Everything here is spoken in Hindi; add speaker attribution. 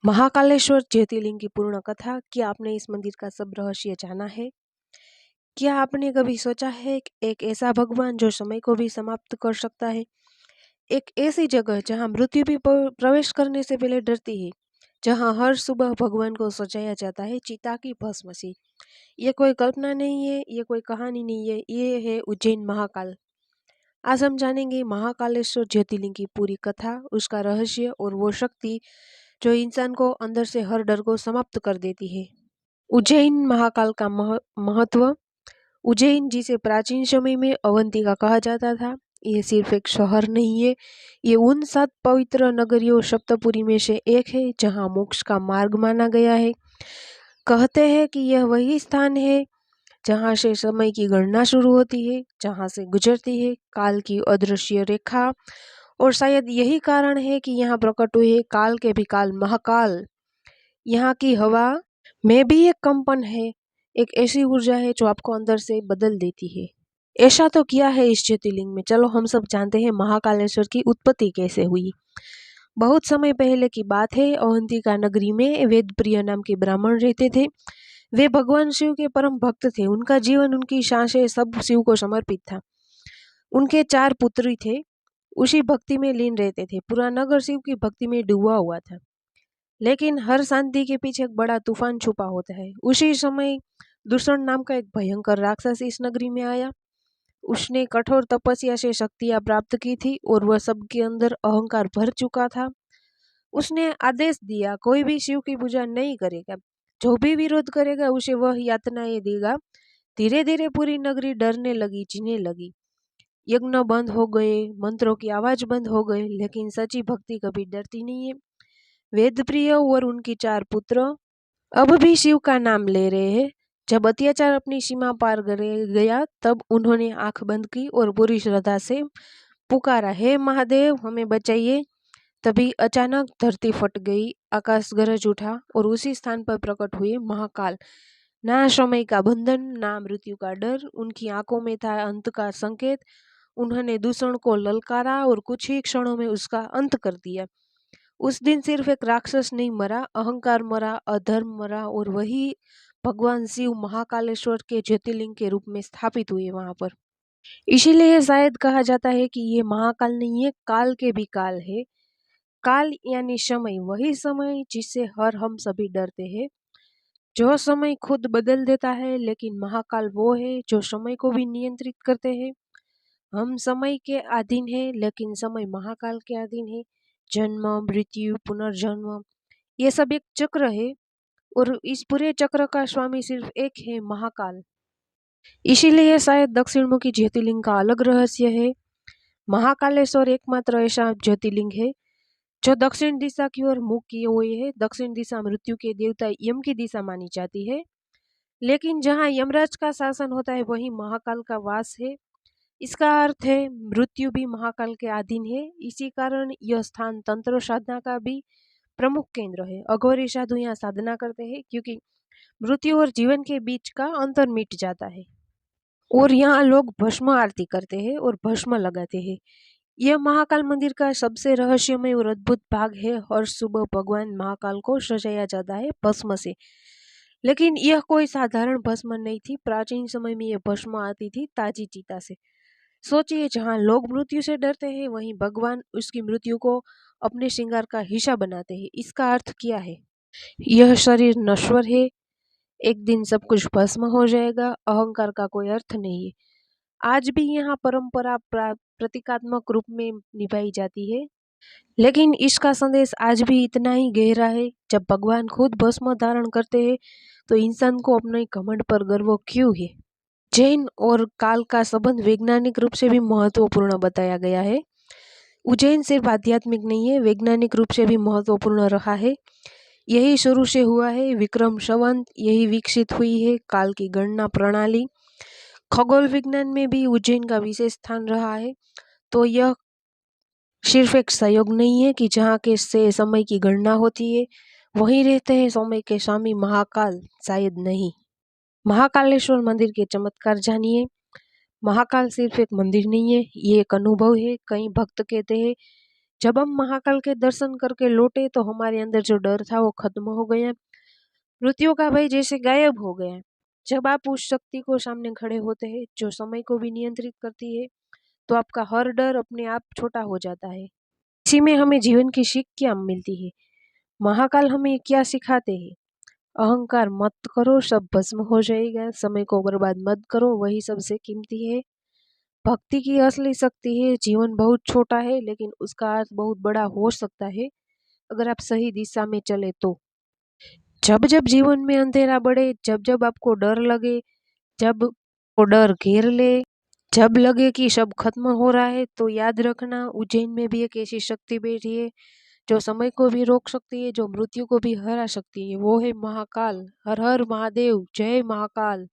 Speaker 1: महाकालेश्वर ज्योतिर्लिंग की पूर्ण कथा। क्या आपने इस मंदिर का सब रहस्य जाना है? क्या आपने कभी सोचा है कि एक ऐसा भगवान जो समय को भी समाप्त कर सकता है, एक ऐसी जगह जहां मृत्यु भी प्रवेश करने से पहले डरती है, जहां हर सुबह भगवान को सजाया जाता है चिता की भस्म से। ये कोई कल्पना नहीं है, ये कोई कहानी नहीं है, ये है उज्जैन महाकाल। आज हम जानेंगे महाकालेश्वर ज्योतिर्लिंग की पूरी कथा, उसका रहस्य और वो शक्ति जो इंसान को अंदर से हर डर को समाप्त कर देती है। उज्जैन महाकाल का महत्व। उज्जैन, जिसे प्राचीन समय में अवंतिका कहा जाता था, ये सिर्फ एक शहर नहीं है, ये उन 7 पवित्र नगरियों सप्तपुरी में से एक है जहाँ मोक्ष का मार्ग माना गया है। कहते हैं कि यह वही स्थान है जहाँ से समय की गणना शुरू होती है, जहाँ से गुजरती है काल की अदृश्य रेखा, और शायद यही कारण है कि यहाँ प्रकट हुए काल के भी काल महाकाल। यहाँ की हवा में भी एक कंपन है, एक ऐसी ऊर्जा है जो आपको अंदर से बदल देती है। ऐसा तो किया है इस ज्योतिर्लिंग में। चलो हम सब जानते हैं महाकालेश्वर की उत्पत्ति कैसे हुई। बहुत समय पहले की बात है, अवंतिका नगरी में वेदप्रिय नाम के ब्राह्मण रहते थे। वे भगवान शिव के परम भक्त थे। उनका जीवन, उनकी सांसें सब शिव को समर्पित था। उनके 4 पुत्री थे, उसी भक्ति में लीन रहते थे। पूरा नगर शिव की भक्ति में डूबा हुआ था। लेकिन हर शांति के पीछे एक बड़ा तूफान छुपा होता है। उसी समय दूषण नाम का एक भयंकर राक्षस इस नगरी में आया। उसने कठोर तपस्या से शक्तियां प्राप्त की थी और वह सबके अंदर अहंकार भर चुका था। उसने आदेश दिया, कोई भी शिव की पूजा नहीं करेगा, जो भी विरोध करेगा उसे वह यातनाएं देगा। धीरे धीरे पूरी नगरी डरने लगी, जीने लगी। यज्ञ बंद हो गए, मंत्रों की आवाज बंद हो गई, लेकिन सच्ची भक्ति कभी डरती नहीं है। वेदप्रिय और उनकी 4 पुत्र अब भी शिव का नाम ले रहे हैं। जब अत्याचार अपनी सीमा पार गया, तब उन्होंने आंख बंद की और पूरी श्रद्धा से पुकारा, हे महादेव हमें बचाइए। तभी अचानक धरती फट गई, आकाश गरज उठा और उसी स्थान पर प्रकट हुए महाकाल। ना समय का बंधन, ना मृत्यु का डर, उनकी आंखों में था अंत का संकेत। उन्होंने दूषण को ललकारा और कुछ ही क्षणों में उसका अंत कर दिया। उस दिन सिर्फ एक राक्षस नहीं मरा, अहंकार मरा, अधर्म मरा, और वही भगवान शिव महाकालेश्वर के ज्योतिर्लिंग के रूप में स्थापित हुए वहां पर। इसीलिए शायद कहा जाता है कि ये महाकाल नहीं है, काल के भी काल है। काल यानी समय, वही समय जिससे हर हम सभी डरते हैं, जो समय खुद बदल देता है। लेकिन महाकाल वो है जो समय को भी नियंत्रित करते हैं। हम समय के अधीन है, लेकिन समय महाकाल के अधीन है। जन्म, मृत्यु, पुनर्जन्म, ये सब एक चक्र है, और इस पूरे चक्र का स्वामी सिर्फ एक है, महाकाल। इसीलिए शायद दक्षिण मुखी ज्योतिर्लिंग का अलग रहस्य है। महाकालेश्वर एकमात्र ऐसा ज्योतिर्लिंग है जो दक्षिण दिशा की ओर मुख किए हुए है। दक्षिण दिशा मृत्यु के देवता यम की दिशा मानी जाती है, लेकिन जहाँ यमराज का शासन होता है वहीं महाकाल का वास है। इसका अर्थ है मृत्यु भी महाकाल के अधीन है। इसी कारण यह स्थान तंत्र साधना का भी प्रमुख केंद्र है। अघोरी साधु यहाँ साधना करते हैं क्योंकि मृत्यु और जीवन के बीच का अंतर मिट जाता है। और यहाँ लोग भस्म आरती करते हैं और भस्म लगाते हैं। यह महाकाल मंदिर का सबसे रहस्यमय और अद्भुत भाग है। हर सुबह भगवान महाकाल को सजाया जाता है भस्म से। लेकिन यह कोई साधारण भस्म नहीं थी। प्राचीन समय में यह भस्म आती थी ताजी चिता से। सोचिए, जहाँ लोग मृत्यु से डरते हैं, वहीं भगवान उसकी मृत्यु को अपने श्रृंगार का हिस्सा बनाते हैं। इसका अर्थ क्या है? यह शरीर नश्वर है, एक दिन सब कुछ भस्म हो जाएगा। अहंकार का कोई अर्थ नहीं है। आज भी यहाँ परंपरा प्रतीकात्मक रूप में निभाई जाती है, लेकिन इसका संदेश आज भी इतना ही गहरा है। जब भगवान खुद भस्म धारण करते हैं, तो इंसान को अपने घमंड पर गर्व क्यों है? जैन और काल का संबंध वैज्ञानिक रूप से भी महत्वपूर्ण बताया गया है। उज्जैन सिर्फ आध्यात्मिक नहीं है, वैज्ञानिक रूप से भी महत्वपूर्ण रहा है। यही शुरू से हुआ है विक्रम संवत, यही विकसित हुई है काल की गणना प्रणाली। खगोल विज्ञान में भी उज्जैन का विशेष स्थान रहा है। तो यह सिर्फ एक संयोग नहीं है कि जहाँ के से समय की गणना होती है वहीं रहते हैं समय के स्वामी महाकाल, शायद नहीं। महाकालेश्वर मंदिर के चमत्कार जानिए। महाकाल सिर्फ एक मंदिर नहीं है, ये एक अनुभव है। कई भक्त कहते हैं जब हम महाकाल के दर्शन करके लौटे तो हमारे अंदर जो डर था वो खत्म हो गया, मृत्यु का भय जैसे गायब हो गया। जब आप उस शक्ति को सामने खड़े होते हैं जो समय को भी नियंत्रित करती है, तो आपका हर डर अपने आप छोटा हो जाता है। इसी में हमें जीवन की सीख क्या मिलती है? महाकाल हमें क्या सिखाते हैं? अहंकार मत करो, सब भस्म हो जाएगा। समय को बर्बाद मत करो, वही सबसे कीमती है। भक्ति की असली शक्ति है, जीवन बहुत छोटा है लेकिन उसका अर्थ बहुत बड़ा हो सकता है अगर आप सही दिशा में चले तो। जब जब जीवन में अंधेरा बढ़े, जब जब आपको डर लगे, जब वो डर घेर ले, जब लगे कि सब खत्म हो रहा है, तो याद रखना उज्जैन में भी एक ऐसी शक्ति बैठी है जो समय को भी रोक सकती है, जो मृत्यु को भी हरा सकती है। वो है महाकाल। हर हर महादेव, जय महाकाल।